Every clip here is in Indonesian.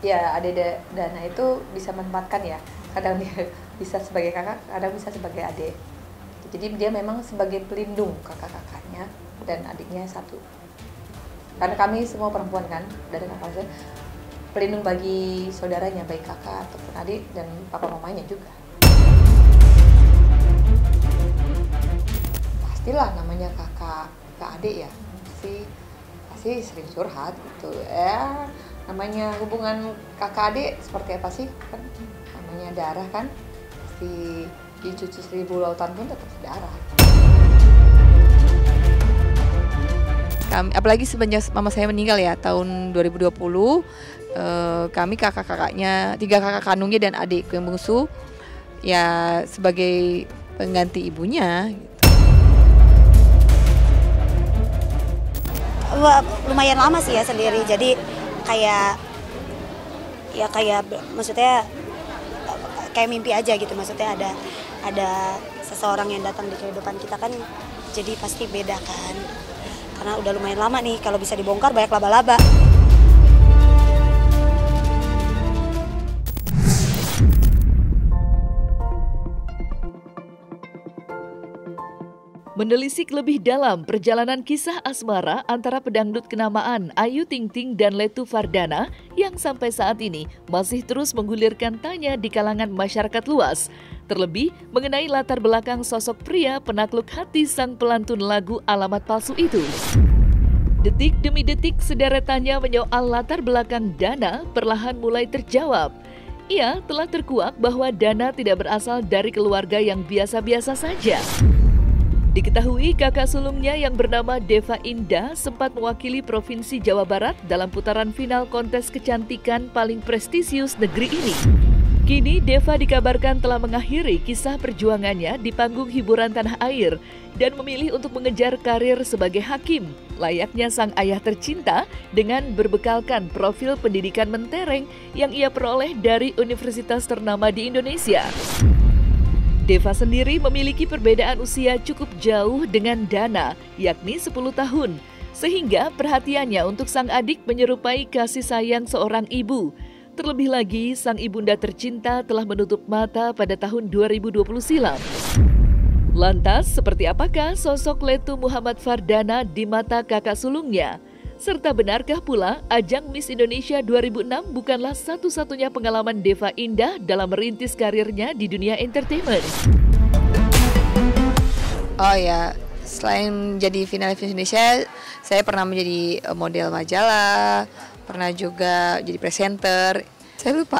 Ya, Dana itu bisa menempatkan ya, kadang dia bisa sebagai kakak, kadang bisa sebagai adik. Jadi dia memang sebagai pelindung kakak-kakaknya dan adiknya satu. Karena kami semua perempuan kan, dari kakak saya, pelindung bagi saudaranya, baik kakak ataupun adik dan papa mamanya juga. Pastilah namanya kakak adik ya, pasti sering curhat gitu ya. Namanya hubungan kakak adik seperti apa sih, kan namanya darah kan, pasti dicuci 1000 lautan pun tetap darah. Apalagi semenjak mama saya meninggal ya tahun 2020, kami kakak-kakaknya, 3 kakak kandungnya dan adik yang bungsu ya sebagai pengganti ibunya. Lumayan lama sih ya sendiri, jadi kayak maksudnya kayak mimpi aja gitu, maksudnya ada seseorang yang datang di kehidupan kita kan, jadi pasti beda kan, karena udah lumayan lama nih, kalau bisa dibongkar banyak laba-laba. Menelisik lebih dalam perjalanan kisah asmara antara pedangdut kenamaan Ayu Ting Ting dan Letu Fardana yang sampai saat ini masih terus menggulirkan tanya di kalangan masyarakat luas. Terlebih mengenai latar belakang sosok pria penakluk hati sang pelantun lagu Alamat Palsu itu. Detik demi detik sederetannya menyoal latar belakang Dana perlahan mulai terjawab. Ia telah terkuak bahwa Dana tidak berasal dari keluarga yang biasa-biasa saja. Diketahui kakak sulungnya yang bernama Deva Indah sempat mewakili Provinsi Jawa Barat dalam putaran final kontes kecantikan paling prestisius negeri ini. Kini Deva dikabarkan telah mengakhiri kisah perjuangannya di panggung hiburan tanah air dan memilih untuk mengejar karir sebagai hakim, layaknya sang ayah tercinta dengan berbekalkan profil pendidikan mentereng yang ia peroleh dari universitas ternama di Indonesia. Deva sendiri memiliki perbedaan usia cukup jauh dengan Dana, yakni 10 tahun, sehingga perhatiannya untuk sang adik menyerupai kasih sayang seorang ibu. Terlebih lagi, sang ibunda tercinta telah menutup mata pada tahun 2020 silam. Lantas, seperti apakah sosok Letu Muhammad Fardana di mata kakak sulungnya? Serta benarkah pula ajang Miss Indonesia 2006 bukanlah satu-satunya pengalaman Deva Indah dalam merintis karirnya di dunia entertainment? Oh ya, selain jadi finalis Miss Indonesia, saya pernah menjadi model majalah, pernah juga jadi presenter. Saya lupa.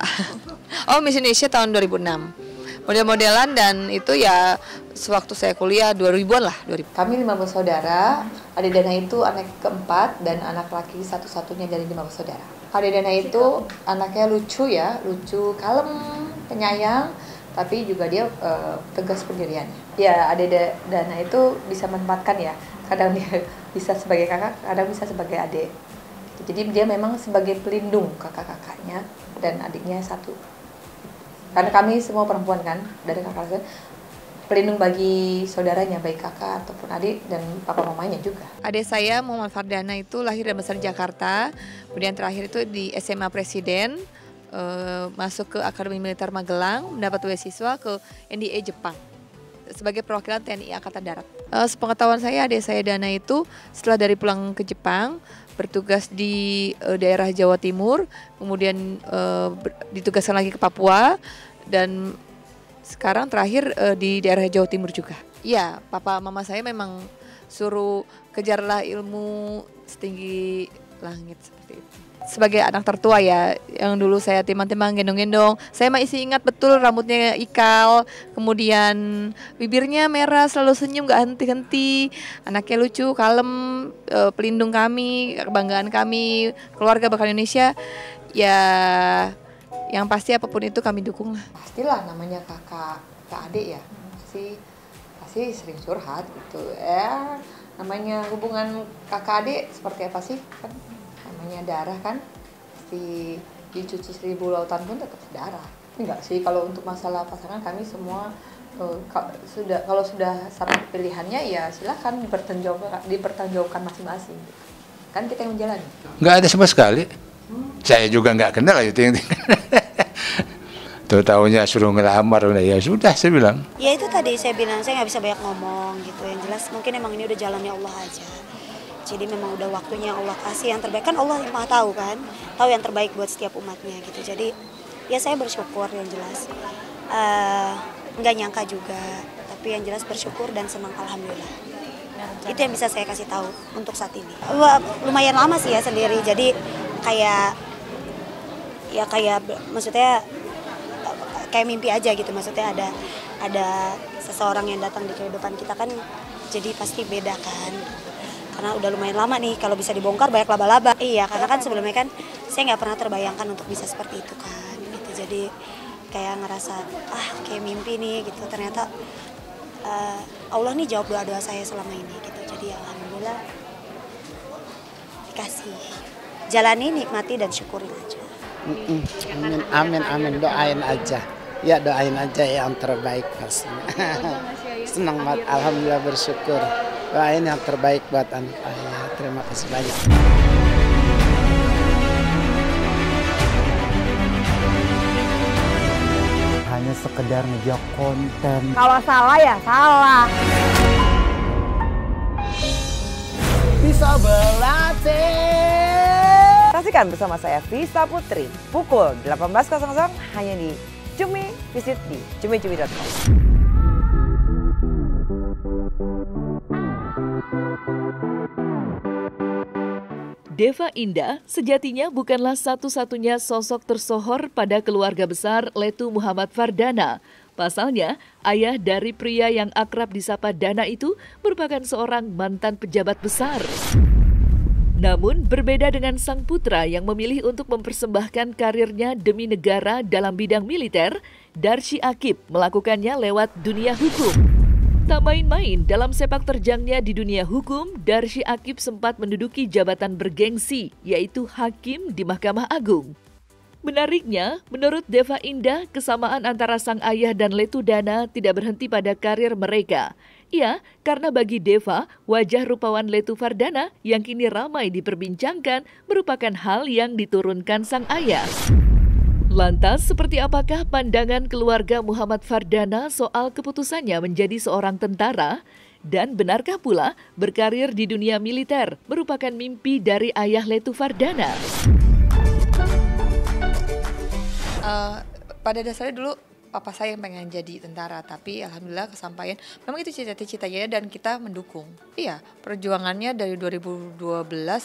Oh, Miss Indonesia tahun 2006. Model-modelan, dan itu ya sewaktu saya kuliah 2000-an lah. Kami 5 bersaudara. Adik Dana itu anak keempat dan anak laki satu-satunya dari 5 bersaudara. Adik Dana itu anaknya lucu ya, lucu, kalem, penyayang, tapi juga dia tegas pendiriannya. Ya, adik Dana itu bisa menempatkan ya, kadang dia bisa sebagai kakak, kadang bisa sebagai adik. Jadi dia memang sebagai pelindung kakak-kakaknya dan adiknya satu. Karena kami semua perempuan kan, dari kakak saya, pelindung bagi saudaranya, baik kakak ataupun adik dan papa mamanya juga. Adik saya Muhammad Fardana itu lahir dan besar di Jakarta, kemudian terakhir itu di SMA Presiden, masuk ke Akademi Militer Magelang, mendapat beasiswa ke NDA Jepang sebagai perwakilan TNI Angkatan Darat. Sepengetahuan saya, adik saya Dana itu setelah dari pulang ke Jepang, bertugas di daerah Jawa Timur, kemudian ditugaskan lagi ke Papua, dan sekarang terakhir di daerah Jawa Timur juga. Iya, papa mama saya memang suruh kejarlah ilmu setinggi langit seperti itu. Sebagai anak tertua ya, yang dulu saya timang-timang gendong-gendong, saya masih ingat betul rambutnya ikal, kemudian bibirnya merah, selalu senyum gak henti-henti, anaknya lucu, kalem, pelindung kami, kebanggaan kami, keluarga bakal Indonesia. Ya, yang pasti apapun itu kami dukung lah. Pastilah namanya kakak adik ya, pasti sering curhat gitu ya. Namanya hubungan kakak adik seperti apa sih, kan namanya darah kan, pasti dicuci 1000 lautan pun tetap darah. Enggak sih, kalau untuk masalah pasangan kami semua kalau sudah sampai pilihannya ya silahkan dipertanggungjawabkan masing-masing. Kan kita yang menjalani. Enggak ada sama sekali. Saya juga nggak kenal Ayu Ting Ting. Tuh tahunya suruh ngelamar, ya sudah saya bilang. Ya itu tadi saya bilang, saya nggak bisa banyak ngomong gitu. Yang jelas mungkin emang ini udah jalannya Allah aja. Jadi memang udah waktunya Allah kasih yang terbaik. Kan Allah yang maha tahu kan, tahu yang terbaik buat setiap umatnya gitu. Jadi ya saya bersyukur yang jelas. Nggak nyangka juga, tapi yang jelas bersyukur dan senang alhamdulillah. Itu yang bisa saya kasih tahu untuk saat ini. Lumayan lama sih ya sendiri, jadi kayak maksudnya kayak mimpi aja gitu, maksudnya ada seseorang yang datang di kehidupan kita kan, jadi pasti beda kan. Karena udah lumayan lama nih, kalau bisa dibongkar banyak laba-laba. Iya, karena kan sebelumnya kan saya nggak pernah terbayangkan untuk bisa seperti itu kan, gitu. Jadi kayak ngerasa kayak mimpi nih gitu. Ternyata Allah nih jawab doa-doa saya selama ini gitu. Jadi alhamdulillah dikasih. Jalani, nikmati dan syukurin aja. Amin, amin, amin. Doain aja. Ya doain aja yang terbaik pastinya. Senang banget, alhamdulillah bersyukur. Doain yang terbaik buat anak saya. Terima kasih banyak. Hanya sekedar ngejual konten. Kalau salah ya salah. Bisa berlatih. Saksikan bersama saya Vista Putri pukul 18.00 hanya di Cumi. Visit di cumi-cumi.com. Deva Indah sejatinya bukanlah satu-satunya sosok tersohor pada keluarga besar Letu Muhammad Fardana. Pasalnya, ayah dari pria yang akrab disapa Dana itu merupakan seorang mantan pejabat besar. Namun, berbeda dengan sang putra yang memilih untuk mempersembahkan karirnya demi negara dalam bidang militer, Darshi Aqib melakukannya lewat dunia hukum. Tak main-main, dalam sepak terjangnya di dunia hukum, Darshi Aqib sempat menduduki jabatan bergengsi, yaitu hakim di Mahkamah Agung. Menariknya, menurut Deva Indah, kesamaan antara sang ayah dan Letu Dana tidak berhenti pada karir mereka. Ya, karena bagi Deva, wajah rupawan Letu Fardana yang kini ramai diperbincangkan merupakan hal yang diturunkan sang ayah. Lantas, seperti apakah pandangan keluarga Muhammad Fardana soal keputusannya menjadi seorang tentara? Dan benarkah pula berkarir di dunia militer merupakan mimpi dari ayah Letu Fardana? Pada dasarnya dulu papa saya yang pengen jadi tentara, tapi alhamdulillah kesampaian. Memang itu cita-citanya dan kita mendukung. Iya, perjuangannya dari 2012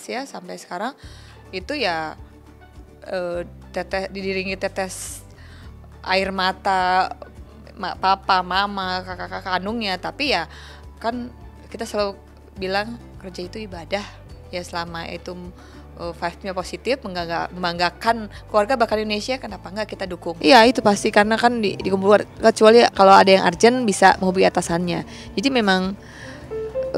ya sampai sekarang itu ya didiringi tetes air mata papa, mama, kakak-kakak kandungnya. Tapi ya kan kita selalu bilang kerja itu ibadah ya, selama itu vibe-nya positif, membanggakan keluarga bahkan Indonesia, kenapa enggak kita dukung? Iya itu pasti, karena kan dikumpulkan, kecuali kalau ada yang urgent bisa menghubungi atasannya. Jadi memang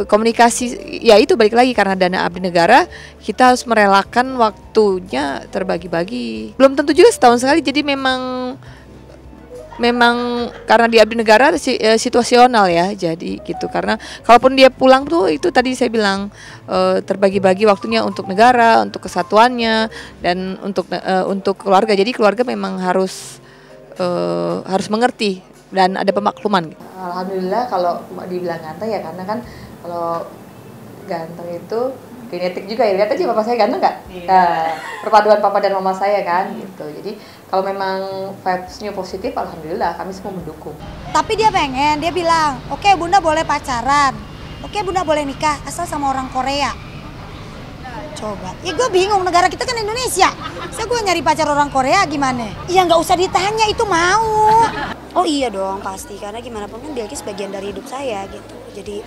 komunikasi, ya itu balik lagi karena dana abdi negara, kita harus merelakan waktunya terbagi-bagi. Belum tentu juga setahun sekali, jadi memang karena di abdi negara situasional ya, jadi gitu. Karena kalaupun dia pulang tuh itu tadi saya bilang terbagi-bagi waktunya untuk negara, untuk kesatuannya, dan untuk keluarga. Jadi keluarga memang harus mengerti dan ada pemakluman. Alhamdulillah kalau dibilang ganteng ya, karena kan kalau ganteng itu genetik juga ya. Lihat aja papa saya ganteng nggak? Perpaduan papa dan mama saya kan gitu. Jadi kalau memang vibes-nya positif, alhamdulillah kami semua mendukung. Tapi dia pengen, dia bilang, oke, Bunda boleh pacaran, oke, Bunda boleh nikah asal sama orang Korea. Coba, ya gue bingung, negara kita kan Indonesia. Saya gue nyari pacar orang Korea gimana? Ya nggak usah ditanya, itu mau. Oh iya dong pasti, karena gimana pun kan Bilqis bagian dari hidup saya gitu. Jadi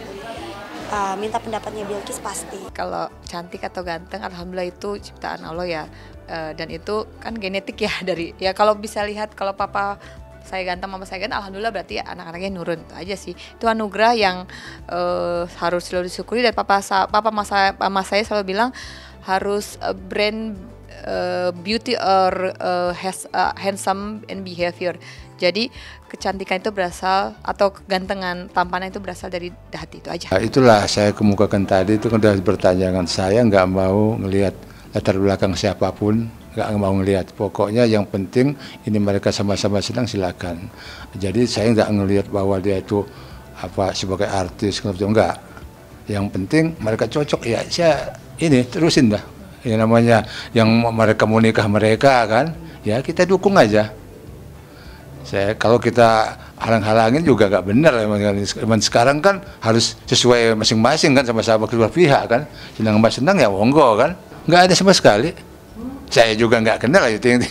minta pendapatnya Bilqis pasti. Kalau cantik atau ganteng, alhamdulillah itu ciptaan Allah ya. Dan itu kan genetik ya dari, ya kalau bisa lihat kalau papa saya ganteng, mama saya ganteng, alhamdulillah berarti ya anak-anaknya nurun, itu aja sih. Itu anugerah yang harus selalu disyukuri. Dan mama saya selalu bilang harus brand beauty or handsome and behavior. Jadi kecantikan itu berasal, atau kegantengan tampanan itu berasal dari hati, itu aja. Itulah saya kemukakan tadi, itu kan sudah bertanyakan, saya nggak mau ngelihat latar belakang siapapun, nggak mau ngelihat. Pokoknya yang penting ini mereka sama-sama senang, silakan. Jadi saya nggak ngelihat bahwa dia itu sebagai artis, enggak. Yang penting mereka cocok, ya saya ini terusin dah. Yang namanya yang mereka mau nikah mereka kan, ya kita dukung aja. Kalau kita halang-halangin juga nggak benar. Emang sekarang kan harus sesuai masing-masing kan, sama-sama kedua pihak kan. Senang ya monggo kan. Nggak ada sama sekali. Saya juga nggak kenal itu yang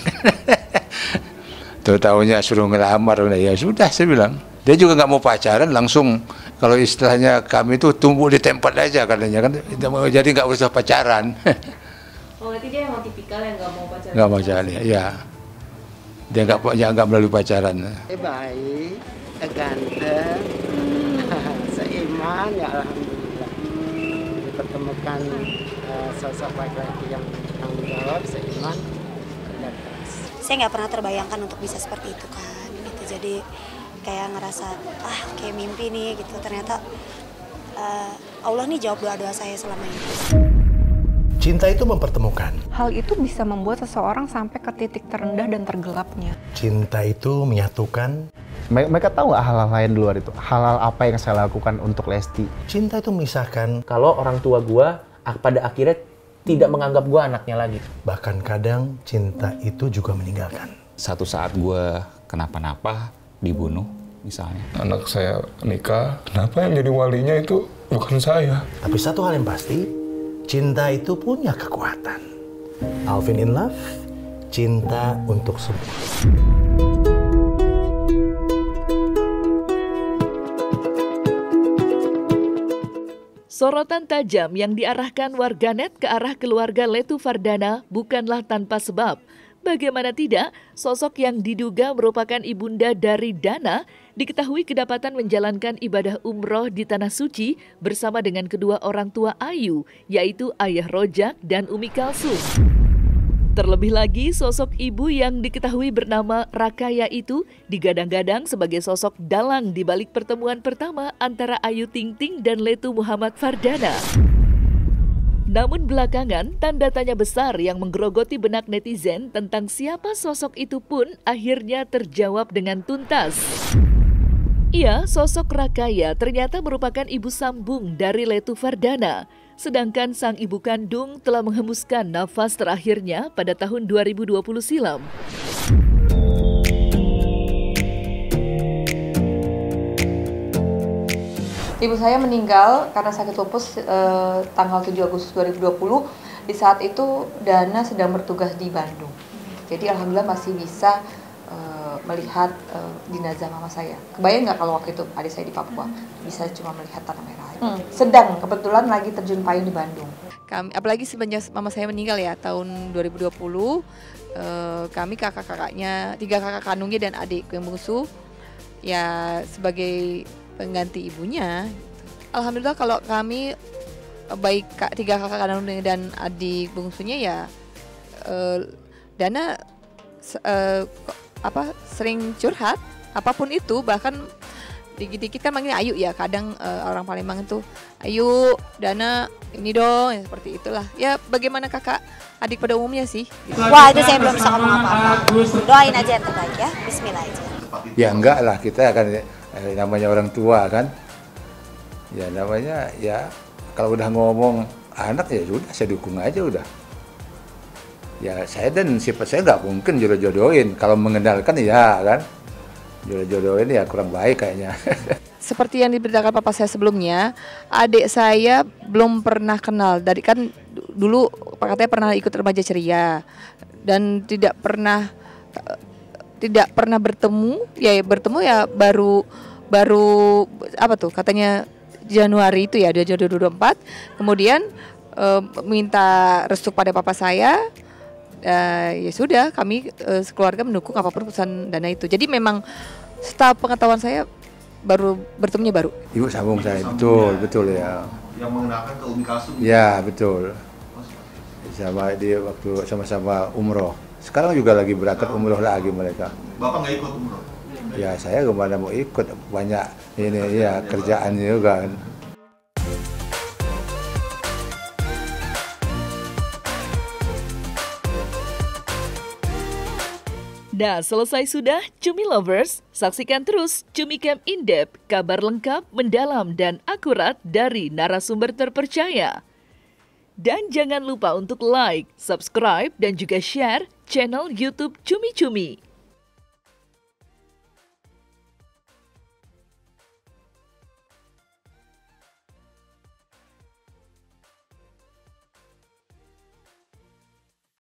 tuh tahunya suruh ngelamar, ya sudah saya bilang. Dia juga nggak mau pacaran, langsung kalau istilahnya kami itu tumbuh di tempat aja katanya kan. Jadi nggak usah pacaran. Oh, berarti dia emang tipikal yang nggak mau pacaran? Nggak mau pacaran, ya. Dia nggak melalui pacaran. Baik, ganteng, seiman, ya alhamdulillah. Dipertemukan sosok laki-laki yang bertanggung jawab, seiman, kerja keras. Saya nggak pernah terbayangkan untuk bisa seperti itu kan, gitu. Jadi kayak ngerasa kayak mimpi nih gitu. Ternyata Allah nih jawab doa-doa saya selama ini. Cinta itu mempertemukan. Hal itu bisa membuat seseorang sampai ke titik terendah dan tergelapnya. Cinta itu menyatukan. Mereka tahu nggak hal-hal lain di luar itu? Hal-hal apa yang saya lakukan untuk Lesti? Cinta itu memisahkan. Kalau orang tua gua pada akhirnya tidak menganggap gua anaknya lagi. Bahkan kadang cinta itu juga meninggalkan. Satu saat gua kenapa-napa, dibunuh misalnya. Anak saya nikah, kenapa yang jadi walinya itu bukan saya? Tapi satu hal yang pasti, cinta itu punya kekuatan. Alvin in Love, cinta untuk semua. Sorotan tajam yang diarahkan warganet ke arah keluarga Letu Fardana bukanlah tanpa sebab. Bagaimana tidak, sosok yang diduga merupakan ibunda dari Dana diketahui kedapatan menjalankan ibadah umroh di Tanah Suci bersama dengan kedua orang tua Ayu, yaitu Ayah Rojak dan Umi Kalsum. Terlebih lagi, sosok ibu yang diketahui bernama Rakaya itu digadang-gadang sebagai sosok dalang di balik pertemuan pertama antara Ayu Ting Ting dan Letu Muhammad Fardana. Namun belakangan, tanda tanya besar yang menggerogoti benak netizen tentang siapa sosok itu pun akhirnya terjawab dengan tuntas. Iya, sosok Rakaya ternyata merupakan ibu sambung dari Letu Fardana. Sedangkan sang ibu kandung telah menghembuskan nafas terakhirnya pada tahun 2020 silam. Ibu saya meninggal karena sakit lupus tanggal 7 Agustus 2020. Di saat itu Dana sedang bertugas di Bandung. Jadi alhamdulillah masih bisa melihat jenazah mama saya. Kebayang nggak kalau waktu itu adik saya di Papua bisa cuma melihat tanah merah. Sedang kebetulan lagi terjun payung di Bandung. Apalagi semenjak mama saya meninggal ya tahun 2020, kami kakak-kakaknya, 3 kakak kandungnya dan adik yang bungsu ya sebagai pengganti ibunya. Alhamdulillah kalau kami baik 3 kakak kandungnya dan adik bungsunya ya Dana sering curhat apapun itu, bahkan dikit-dikit kan manggilnya Ayu ya, kadang orang Palembang itu Ayu, Dana ini dong, ya, seperti itulah ya, bagaimana kakak adik pada umumnya sih gitu. Wah, itu saya belum bisa ngomong apa-apa, doain aja yang terbaik ya, bismillah aja. Ya enggak lah, kita kan namanya orang tua kan, ya namanya ya kalau udah ngomong anak ya sudah saya dukung aja udah. Ya saya dan sifat saya nggak mungkin jodoh-jodohin, kalau mengendalikan ya kan, jodoh-jodohin ya kurang baik kayaknya. Seperti yang diberitakan papa saya sebelumnya, adik saya belum pernah kenal. Dari kan dulu katanya pernah ikut remaja ceria dan tidak pernah bertemu. Ya bertemu ya baru apa tuh katanya Januari itu ya 2024. Kemudian minta restu pada papa saya. Ya sudah, kami sekeluarga mendukung apapun keputusan Dana itu. Jadi memang setahu pengetahuan saya baru bertemunya baru. Ibu sambung saya, betul ya. Yang mengenalkan ke Umi Kalsum. Ya betul. Sama dia waktu sama-sama umroh. Sekarang juga lagi berangkat umroh lagi mereka. Bapak nggak ikut umroh? Ya saya kemana mau ikut, banyak ini ya kerjaan juga kan. Nah, selesai sudah Cumi Lovers. Saksikan terus Cumi Camp In-Depth, kabar lengkap, mendalam, dan akurat dari narasumber terpercaya. Dan jangan lupa untuk like, subscribe, dan juga share channel YouTube Cumi Cumi.